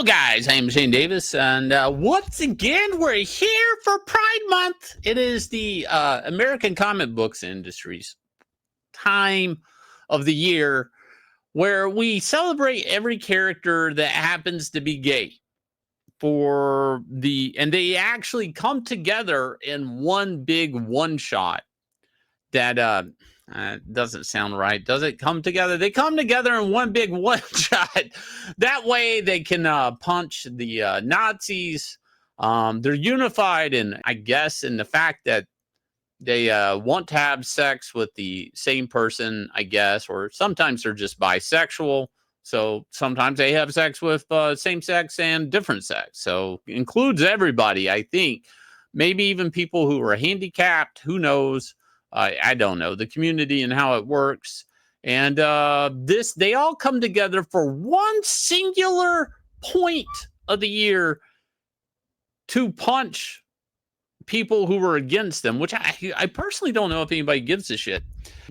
Hello, guys. I'm Shane Davis, and once again, we're here for Pride Month. It is the American comic books industry's time of the year where we celebrate every character that happens to be gay. And they actually come together in one big one shot that doesn't sound right. Does it come together? They come together in one big one shot. That way they can punch the Nazis. They're unified in, I guess, in the fact that they want to have sex with the same person, I guess, or sometimes they're just bisexual. So sometimes they have sex with same sex and different sex. So includes everybody, I think. Maybe even people who are handicapped. Who knows? I don't know the community and how it works. And they all come together for one singular point of the year to punch people who were against them, which I personally don't know if anybody gives a shit.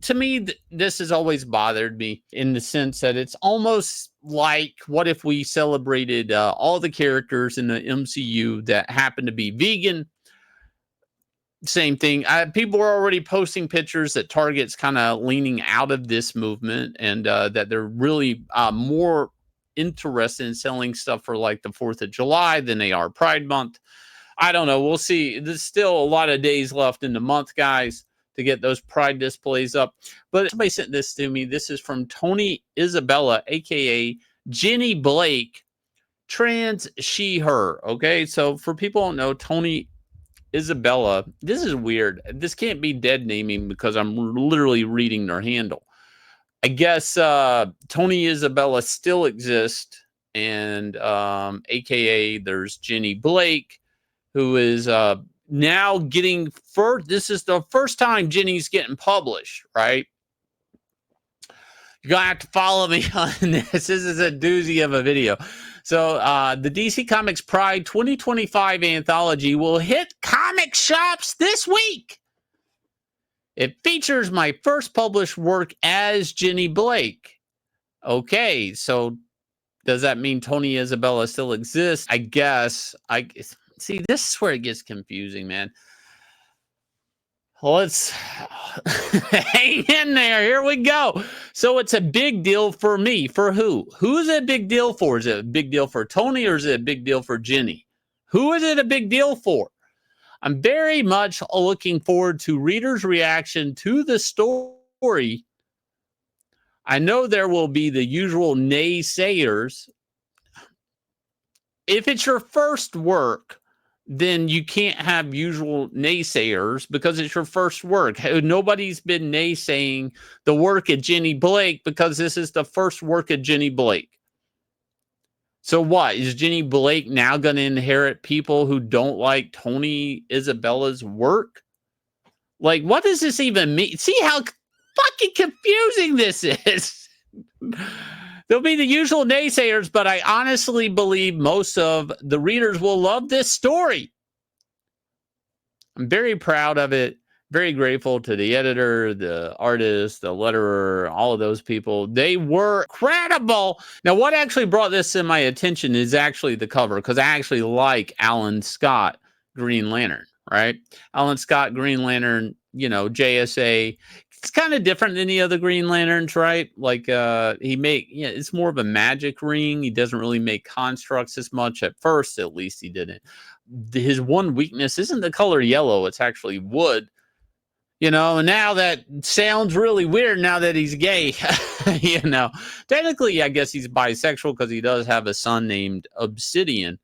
To me, this has always bothered me in the sense that it's almost like, what if we celebrated all the characters in the MCU that happen to be vegan? Same thing. People are already posting pictures that Target's kind of leaning out of this movement, and that they're really more interested in selling stuff for like the 4th of July than they are Pride Month. I don't know. We'll see. There's still a lot of days left in the month, guys, to get those Pride displays up. But somebody sent this to me. This is from Tony Isabella, a.k.a. Jenny Blake, trans she, her. Okay, so for people who don't know, Tony Isabella, this is weird. This can't be dead naming because I'm literally reading their handle. I guess Tony Isabella still exists, and aka there's Jenny Blake, who is now getting this is the first time Jenny's getting published, right? You're gonna have to follow me on this. This is a doozy of a video. So the DC Comics Pride 2025 anthology will hit comic shops this week. It features my first published work as Jenny Blake. Okay, so does that mean Tony Isabella still exists? I guess. See, this is where it gets confusing, man. Let's hang in there. Here we go. So it's a big deal for me. For who? Who is it a big deal for? Is it a big deal for Tony, or is it a big deal for Jenny? Who is it a big deal for? I'm very much looking forward to readers' reaction to the story. I know there will be the usual naysayers. If it's your first work, then you can't have usual naysayers because it's your first work. Nobody's been naysaying the work of Jenny Blake because this is the first work of Jenny Blake. So what? Is Jenny Blake now going to inherit people who don't like Tony Isabella's work? Like, what does this even mean? See how fucking confusing this is? There'll be the usual naysayers, but I honestly believe most of the readers will love this story. I'm very proud of it. Very grateful to the editor, the artist, the letterer, all of those people. They were incredible. Now, what actually brought this to my attention is actually the cover, because I actually like Alan Scott Green Lantern, right? Alan Scott Green Lantern, JSA. It's kind of different than the other Green Lanterns, right? Like it's more of a magic ring. He doesn't really make constructs as much at first. At least he didn't. His one weakness isn't the color yellow. It's actually wood. And now that sounds really weird now that he's gay. Technically, I guess he's bisexual because he does have a son named Obsidian.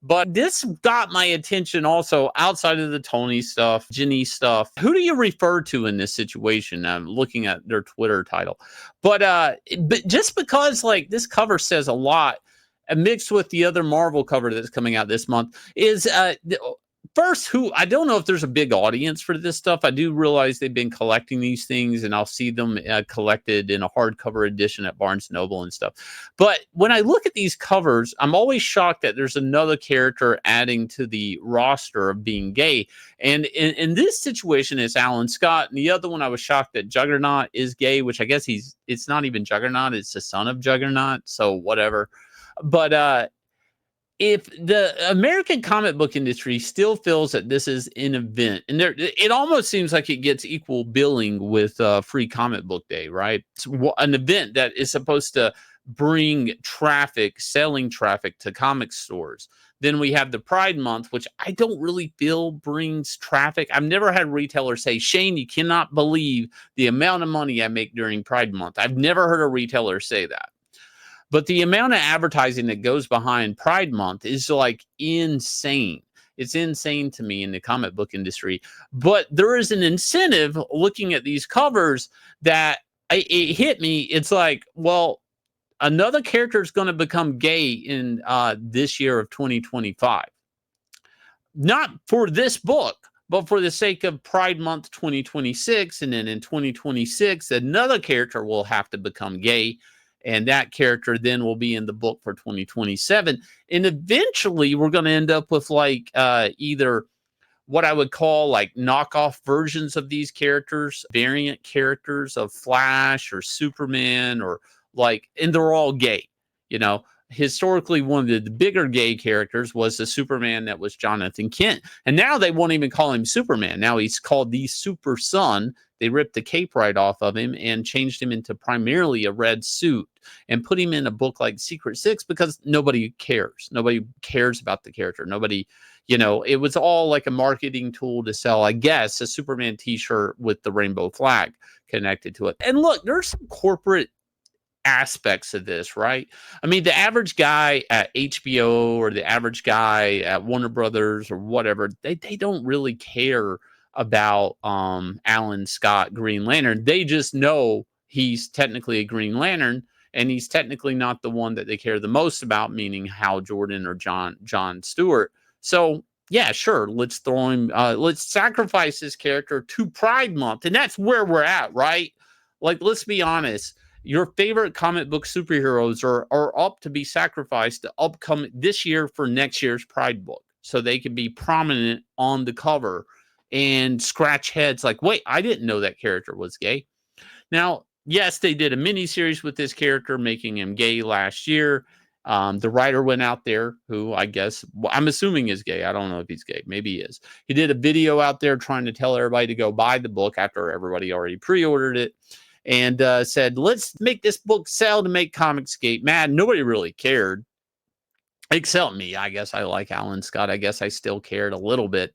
But this got my attention also outside of the Tony stuff, Jenny stuff. Who do you refer to in this situation? I'm looking at their Twitter title. But just because this cover says a lot, mixed with the other Marvel cover that's coming out this month, is first, I don't know if there's a big audience for this stuff. I do realize they've been collecting these things, and I'll see them collected in a hardcover edition at Barnes & Noble and stuff. But when I look at these covers, I'm always shocked that there's another character adding to the roster of being gay. And in this situation, it's Alan Scott. And the other one, I was shocked that Juggernaut is gay, which I guess it's not even Juggernaut. It's the son of Juggernaut. So whatever. But if the American comic book industry still feels that this is an event, and it almost seems like it gets equal billing with Free Comic Book Day, right? It's an event that is supposed to bring traffic, selling traffic to comic stores. Then we have the Pride Month, which I don't really feel brings traffic. I've never had retailers say, Shane, you cannot believe the amount of money I make during Pride Month. I've never heard a retailer say that. But the amount of advertising that goes behind Pride Month is like insane. It's insane to me in the comic book industry. But there is an incentive looking at these covers that it hit me. It's like, well, another character is going to become gay in this year of 2025. Not for this book, but for the sake of Pride Month 2026. And then in 2026, another character will have to become gay. And that character then will be in the book for 2027. And eventually we're going to end up with like either what I would call like knockoff versions of these characters, variant characters of Flash or Superman, or like, and they're all gay. You know, historically, one of the bigger gay characters was the Superman that was Jonathan Kent. And now they won't even call him Superman. Now he's called the Super Son. They ripped the cape right off of him and changed him into primarily a red suit and put him in a book like Secret Six because nobody cares. Nobody cares about the character. Nobody, you know, it was all like a marketing tool to sell, I guess, a Superman t-shirt with the rainbow flag connected to it. And look, there's some corporate aspects of this, right? I mean, the average guy at HBO or the average guy at Warner Brothers or whatever, they don't really care about Alan Scott Green Lantern. They just know he's technically a Green Lantern, and he's technically not the one that they care the most about, meaning Hal Jordan or John Stewart. So yeah, sure, let's throw him, let's sacrifice this character to Pride Month. And that's where we're at, right? Like, let's be honest. Your favorite comic book superheroes are up to be sacrificed to upcoming this year for next year's Pride book, so they can be prominent on the cover and scratch heads like, wait, I didn't know that character was gay. Now, yes, they did a miniseries with this character, making him gay last year. The writer went out there, who I guess, I'm assuming is gay. I don't know if he's gay. Maybe he is. He did a video out there trying to tell everybody to go buy the book after everybody already pre-ordered it. And said, let's make this book sell to make Comicsgate mad. Nobody really cared, except me. I guess I like Alan Scott. I guess I still cared a little bit.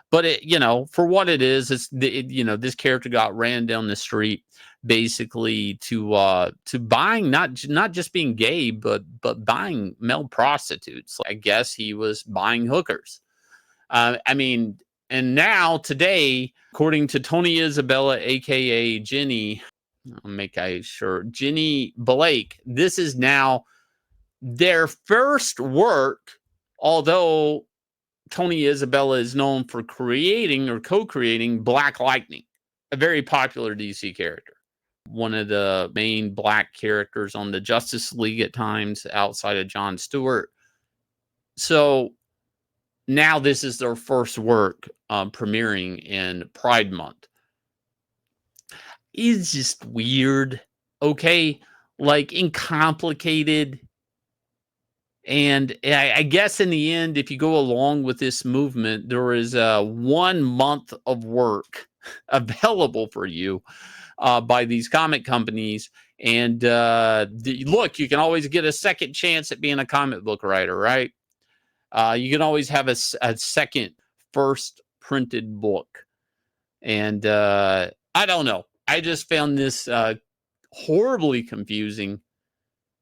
But, it, you know, for what it is, you know, this character got ran down the street basically to buying, not just being gay, but buying male prostitutes. I guess he was buying hookers. I mean, and now today, according to Tony Isabella, a.k.a. Jenny, I'll make sure, Jenny Blake, this is now their first work, although Tony Isabella is known for creating or co-creating Black Lightning, a very popular DC character. One of the main black characters on the Justice League at times outside of John Stewart. So now this is their first work premiering in Pride Month. It's just weird, okay? Like, and complicated. And I guess in the end, if you go along with this movement, there is 1 month of work available for you by these comic companies. And look, you can always get a second chance at being a comic book writer, right? You can always have a second first printed book. And I don't know. I just found this horribly confusing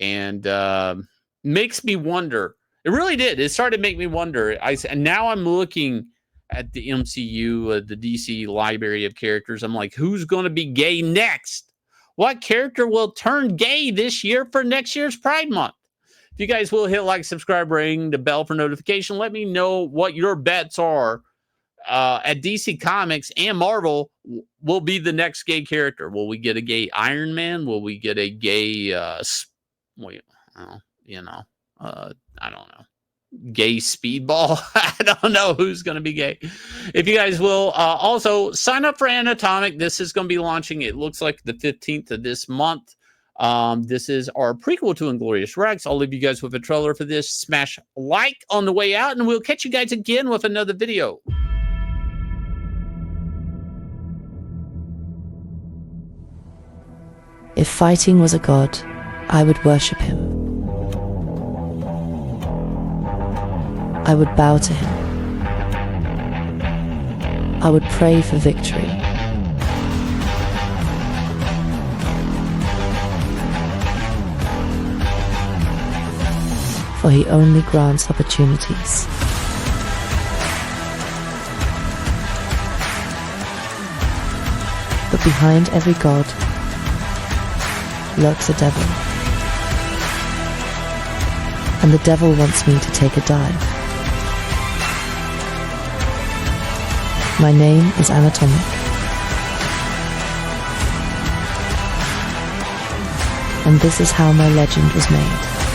and makes me wonder. It really did. It started to make me wonder. And now I'm looking at the MCU, the DC library of characters. I'm like, who's going to be gay next? What character will turn gay this year for next year's Pride Month? If you guys will hit like, subscribe, ring the bell for notification. Let me know what your bets are. At DC Comics and Marvel will be the next gay character. Will we get a gay Iron Man? Will we get a gay, I don't know, gay Speedball? I don't know who's going to be gay. If you guys will also sign up for Anatomic, this is going to be launching, it looks like the 15th of this month. This is our prequel to Inglorious Rex. I'll leave you guys with a trailer for this. Smash like on the way out, and we'll catch you guys again with another video. If fighting was a god, I would worship him. I would bow to him. I would pray for victory. For he only grants opportunities. But behind every god lurks a devil. And the devil wants me to take a dive. My name is Anatomic. And this is how my legend was made.